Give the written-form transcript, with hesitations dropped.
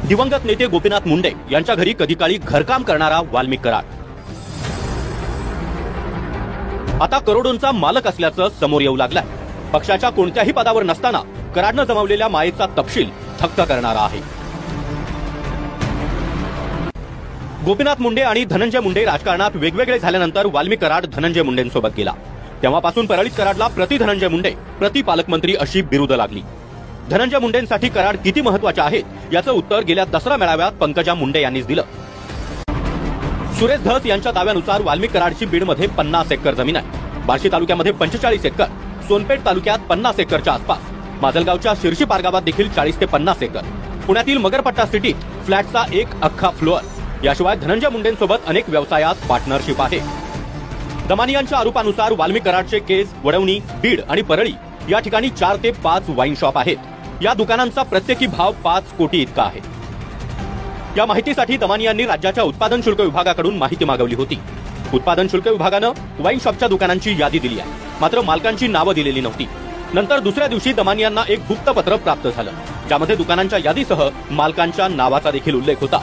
दिवंगत नेते गोपीनाथ मुंडे यांच्या घरी कधी काळी घरकाम करणारा वाल्मिक कराड आता करोडोंचा मालक असल्याचं समोर येऊ लागलाय। पक्षाच्या कोणत्याही पदावर नसताना कराडनं जमवलेल्या मायेचा तपशील थक्क करणारा आहे। गोपीनाथ मुंडे आणि धनंजय मुंडे राजकारणात वेगवेगळे झाल्यानंतर वाल्मिक कराड धनंजय मुंडेंसोबत गेला। तेव्हापासून परळीत कराडला प्रति धनंजय मुंडे, प्रति पालकमंत्री अशी बिरुदं लागली। धनंजय मुंडेंसाठी कराड किती महत्वाचे आहेत याचं उत्तर गेल्या दसरा मेळाव्यात पंकजा मुंडे यांनीच दिलं। सुरेश धस यांच्या दाव्यानुसार वाल्मिक कराडची बीडमध्ये 50 एकर जमीन आहे, बार्शी तालुक्यामध्ये 45 एकर, सोनपेठ तालुक्यात 50 एकरच्या आसपास, माजलगावच्या शिर्शी पारगावात देखील 40 ते 50 एकर, पुण्यातील मगरपट्टा सिटीत फ्लॅटचा एक अख्खा फ्लोअर, याशिवाय धनंजय मुंडेंसोबत अनेक व्यवसायात पार्टनरशिप आहे। दमानियांच्या आरोपानुसार वाल्मिक कराडचे केस, वडवणी, बीड आणि परळी या ठिकाणी 4 ते 5 वाईन शॉप आहेत। या दुकानांचा प्रत्येकी भाव 5 कोटी इतका आहे। या माहितीसाठी दमानियांनी राज्याच्या उत्पादन शुल्क विभागाकडून माहिती मागवली होती। उत्पादन शुल्क विभागानं वाईन शॉपच्या दुकानांची यादी दिली आहे, मात्र मालकांची नावं दिलेली नव्हती। नंतर दुसऱ्या दिवशी दमानियांना एक गुप्तपत्र प्राप्त झालं, ज्यामध्ये दुकानांच्या यादीसह मालकांच्या नावाचा देखील उल्लेख होता।